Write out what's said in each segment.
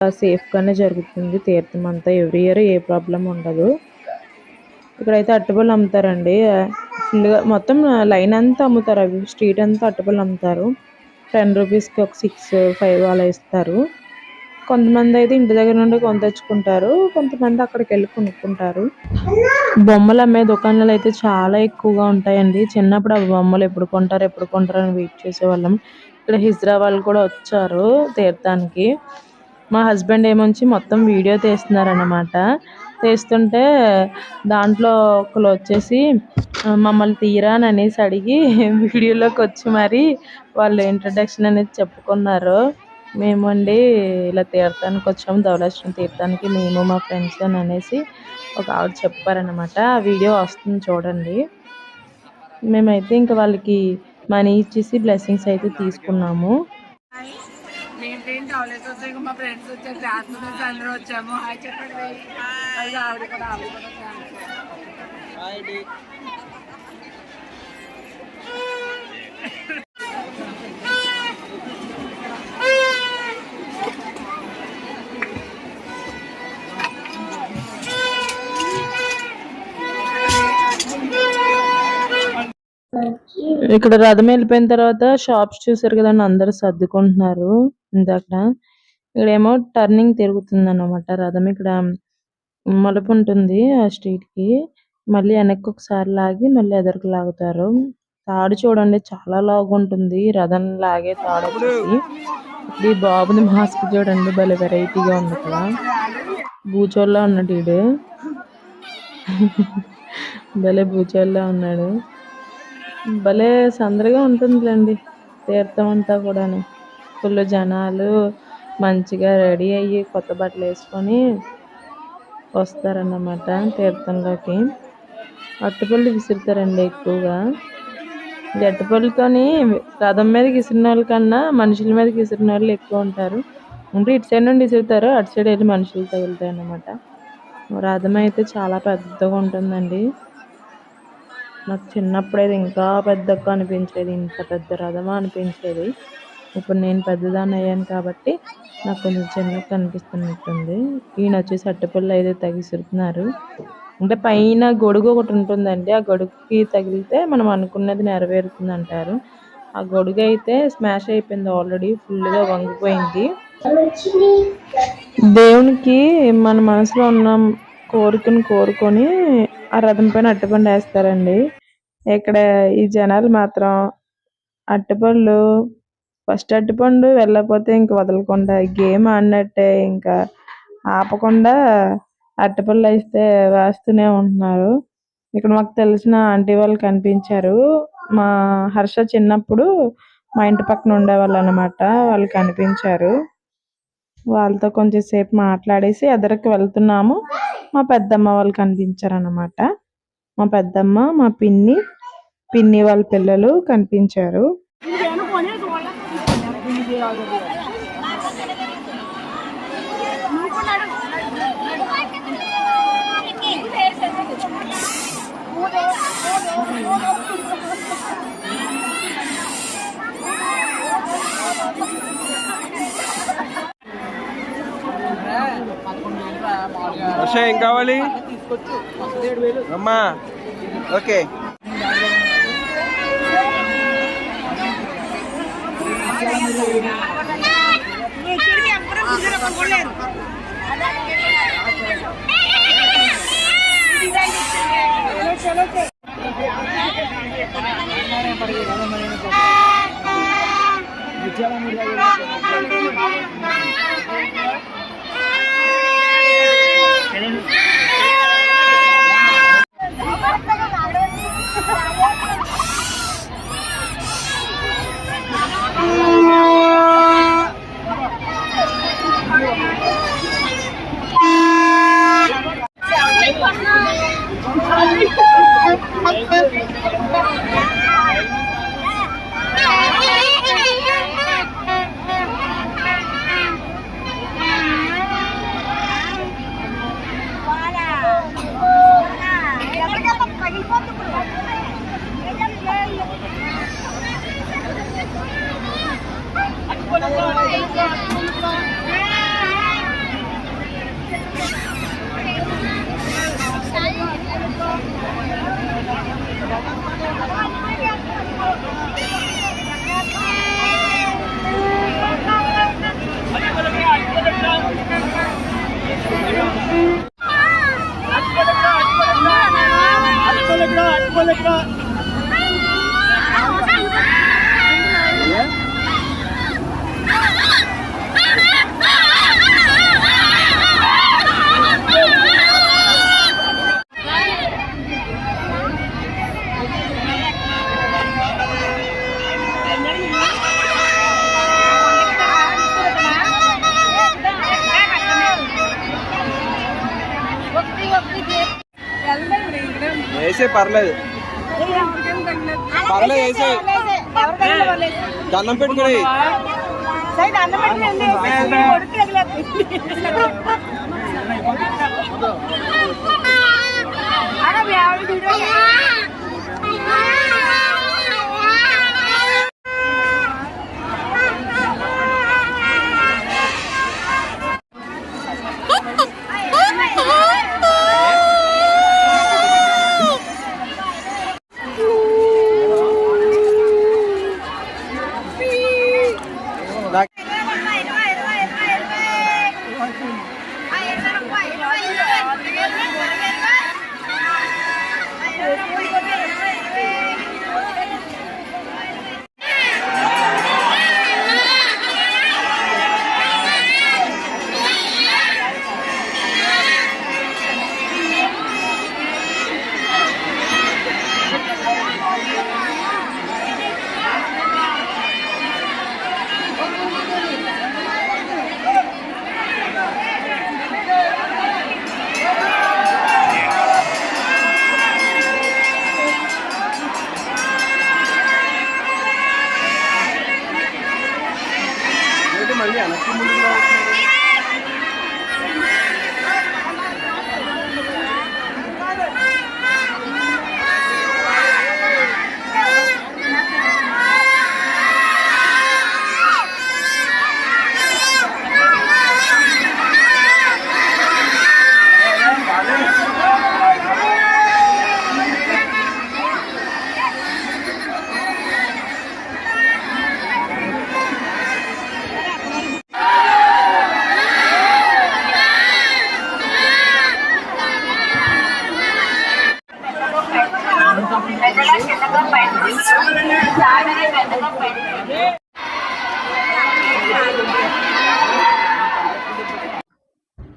సేఫ్గానే జరుగుతుంది తీర్థం అంతా. ఎవ్రీ ఇయర్ ఏ ప్రాబ్లం ఉండదు. ఇక్కడైతే అరటిపళ్ళు అమ్ముతారండి ఫుల్గా. మొత్తం లైన్ అంతా అమ్ముతారు. అవి స్ట్రీట్ అంతా అరటిపళ్ళు అమ్ముతారు. 10 రూపీస్కి ఒక 6, 5 అలా ఇస్తారు. కొంతమంది అయితే ఇంటి దగ్గర నుండి కొని తెచ్చుకుంటారు. కొంతమంది అక్కడికి వెళ్ళి కొనుక్కుంటారు. బొమ్మలు అమ్మే దుకాణాలు అయితే చాలా ఎక్కువగా ఉంటాయండి. చిన్నప్పుడు ఆ బొమ్మలు ఎప్పుడు కొంటారు అని వెయిట్ చేసేవాళ్ళం. ఇక్కడ హిజ్రా వాళ్ళు కూడా వచ్చారు తీర్థానికి. మా హస్బెండ్ ఏమొచ్చి మొత్తం వీడియో తీస్తున్నారన్నమాట. తీస్తుంటే దాంట్లో ఒకరు వచ్చేసి మమ్మల్ని తీయరా అని అనేసి అడిగి వీడియోలోకి వచ్చి మరి వాళ్ళు ఇంట్రడక్షన్ అనేది చెప్పుకున్నారు. మేమండి ఇలా తీర్థానికి వచ్చాము, ధవళేశ్వరం తీర్థానికి మేము మా ఫ్రెండ్స్ అని అనేసి ఒక ఆవిడ చెప్పారనమాట. ఆ వీడియో వస్తుంది చూడండి. మేమైతే ఇంకా వాళ్ళకి మనీ ఇచ్చేసి బ్లెస్సింగ్స్ అయితే తీసుకున్నాము. మా ఫ్రెండ్స్ వచ్చారు, క్లాస్మేట్స్ అందరూ వచ్చాము. హాయ్ చెప్పండి. ఆవిడ కూడా ఇక్కడ రథం వెళ్ళిపోయిన తర్వాత షాప్స్ చూసారు కదండి, అందరూ సర్దుకుంటున్నారు. ఇందాక ఇక్కడేమో టర్నింగ్ తిరుగుతుంది అన్నమాట రథం. ఇక్కడ మలుపు ఉంటుంది ఆ స్ట్రీట్ కి. మళ్ళీ వెనక్కి ఒకసారి లాగి మళ్ళీ ఎదరికి లాగుతారు. తాడు చూడండి చాలా లాగా ఉంటుంది రథం లాగే తాడు వచ్చేసి. ఈ బాబుని మాస్క్ చూడండి భలే వెరైటీగా ఉంది కదా. బూచోల్లా ఉన్నాడు వీడు. భలే బూచోల్లా ఉన్నాడు. భలే సందడిగా ఉంటుందిలేండి తీర్థం అంతా కూడా. ఫుల్ జనాలు మంచిగా రెడీ అయ్యి కొత్త బట్టలు వేసుకొని వస్తారన్నమాట తీర్థంలోకి. అరటిపళ్ళు విసురుతారండి ఎక్కువగా. ఈ అరటిపళ్ళతోని రథం మీదకి విసిరిన వాళ్ళ కన్నా మనుషుల మీదకి విసిరిన వాళ్ళు ఎక్కువ ఉంటారు. అంటే ఇటు సైడ్ నుండి విసురుతారు, అటు సైడ్ వెళ్ళి మనుషులు తగులుతాయి అన్నమాట. రథం అయితే చాలా పెద్దగా ఉంటుందండి. నాకు చిన్నప్పుడైతే ఇంకా పెద్దగా అనిపించేది, ఇంత పెద్ద రథమా అనిపించేది. ఇప్పుడు నేను పెద్దదాన్ని అయ్యాను కాబట్టి నాకు కొంచెం చిన్నగా కనిపిస్తున్నట్టుంది. ఈయన వచ్చేసి అరటిపళ్ళు అయితే తగిసిరుతున్నారు. అంటే పైన గొడుగు ఒకటి ఉంటుందండి, ఆ గొడుగుకి తగిలితే మనం అనుకున్నది నెరవేరుతుంది అంటారు. ఆ గొడుగు అయితే స్మాష్ అయిపోయింది ఆల్రెడీ, ఫుల్గా వంగిపోయింది. దేవునికి మన మనసులో ఉన్న కోరికను కోరుకొని ఆ రథం పైన అరటిపండు వేస్తారండి. ఇక్కడ ఈ జనాలు మాత్రం అరటిపళ్ళు ఫస్ట్ అరటిపండు వెళ్ళకపోతే ఇంక వదలకుండా గేమ్ ఆడినట్టే ఇంకా ఆపకుండా అరటిపళ్ళు వేస్తే వేస్తూనే ఉంటున్నారు. ఇక్కడ మాకు తెలిసిన ఆంటీ వాళ్ళు కనిపించారు. మా హర్ష చిన్నప్పుడు మా ఇంటి పక్కన ఉండేవాళ్ళు అనమాట. వాళ్ళు కనిపించారు. వాళ్ళతో కొంచెం సేపు మాట్లాడేసి ఎదరికి వెళ్తున్నాము. మా పెద్దమ్మ వాళ్ళు కనిపించారు అన్నమాట. మా పెద్దమ్మ, మా పిన్ని వాళ్ళ పిల్లలు కనిపించారు. ఏం కావాలి అమ్మా? ఓకే వేసే పర్లేదు పర్లేదు వేసే దండం పెట్టుకుని మళ్ళీ వెనక్కి ముందుకు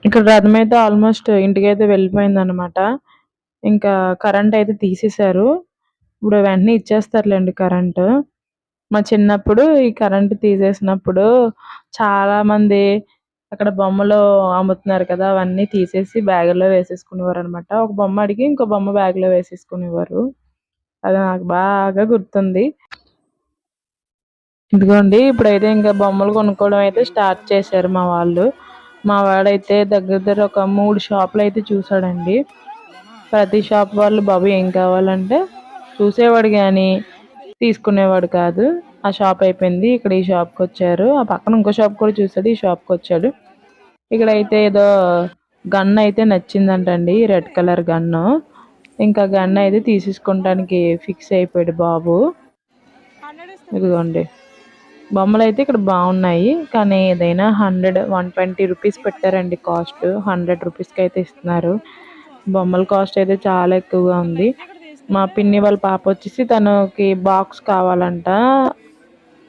ఇక్కడ రథం అయితే ఆల్మోస్ట్ ఇంటికి అయితే వెళ్ళిపోయింది అనమాట. ఇంకా కరెంట్ అయితే తీసేశారు. ఇప్పుడు వెంటనే ఇచ్చేస్తారులేండి కరెంటు. మా చిన్నప్పుడు ఈ కరెంట్ తీసేసినప్పుడు చాలా మంది అక్కడ బొమ్మలు అమ్ముతున్నారు కదా, అవన్నీ తీసేసి బ్యాగుల్లో వేసేసుకునేవారు అనమాట. ఒక బొమ్మ అడిగి ఇంకో బొమ్మ బ్యాగ్లో వేసేసుకునేవారు. అది నాకు బాగా గుర్తుంది. ఇదిగోండి ఇప్పుడైతే ఇంకా బొమ్మలు కొనుక్కోవడం అయితే స్టార్ట్ చేశారు మా వాళ్ళు. మా వాడైతే దగ్గర ఒక 3 షాపులు అయితే చూసాడండి. ప్రతి షాప్ వాళ్ళు బాబు ఏం కావాలంటే చూసేవాడు కానీ తీసుకునేవాడు కాదు. ఆ షాప్ అయిపోయింది, ఇక్కడ ఈ షాప్కి వచ్చారు. ఆ పక్కన ఇంకో షాప్ కూడా చూసాడు, ఈ షాప్కి వచ్చాడు. ఇక్కడైతే ఏదో గన్ అయితే నచ్చిందంటండి, రెడ్ కలర్ గన్ను. ఇంకా గన్ అయితే తీసేసుకోవడానికి ఫిక్స్ అయిపోయాడు బాబు. ఇదిగోండి బొమ్మలు అయితే ఇక్కడ బాగున్నాయి, కానీ ఏదైనా 120 రూపీస్ పెట్టారండి కాస్ట్. 100 రూపీస్కి అయితే ఇస్తున్నారు. బొమ్మల కాస్ట్ అయితే చాలా ఎక్కువగా ఉంది. మా పిన్ని వాళ్ళ పాప వచ్చేసి తనకి బాక్స్ కావాలంట,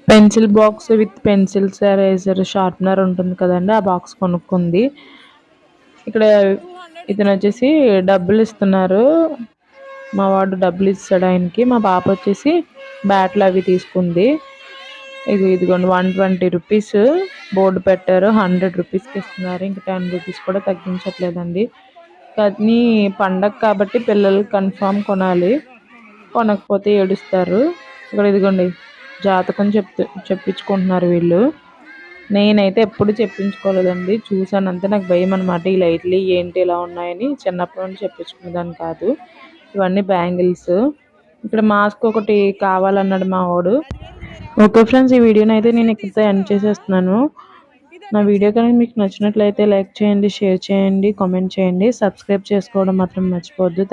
pencil box with pencils, eraser, sharpener ఉంటుంది కదండి, ఆ బాక్స్ కొనుక్కుంది. ఇక్కడ ఇతను వచ్చేసి డబ్బులు ఇస్తున్నారు, మా వాడు డబ్బులు ఇస్తాడు ఆయనకి. మా పాప వచ్చేసి బ్యాట్లు అవి తీసుకుంది. ఇదిగోండి 120 రూపీస్ బోర్డు పెట్టారు, 100 రూపీస్కి ఇస్తున్నారు. ఇంకా 10 రూపీస్ కూడా తగ్గించట్లేదండి. కానీ పండగ కాబట్టి పిల్లలు కన్ఫామ్ కొనాలి, కొనకపోతే ఏడుస్తారు. ఇక్కడ ఇదిగోండి జాతకం చెప్పించుకుంటున్నారు వీళ్ళు. నేనైతే ఎప్పుడు చెప్పించుకోలేదండి, చూసాను అంతే. నాకు భయం అనమాట, ఈ లైట్లు ఏంటి ఇలా ఉన్నాయని. చిన్నప్పటి నుంచి చెప్పించుకునేదాన్ని కాదు. ఇవన్నీ బ్యాంగిల్స్. ఇక్కడ మాస్క్ ఒకటి కావాలన్నాడు మా వాడు. ఓకే ఫ్రెండ్స్, ఈ వీడియోని అయితే నేను ఇక్కడితో ఎండ్ చేసేస్తున్నాను. నా వీడియో కనుక మీకు నచ్చినట్లయితే లైక్ చేయండి, షేర్ చేయండి, కామెంట్ చేయండి, సబ్స్క్రైబ్ చేసుకోవడం మాత్రం మర్చిపోవద్దు.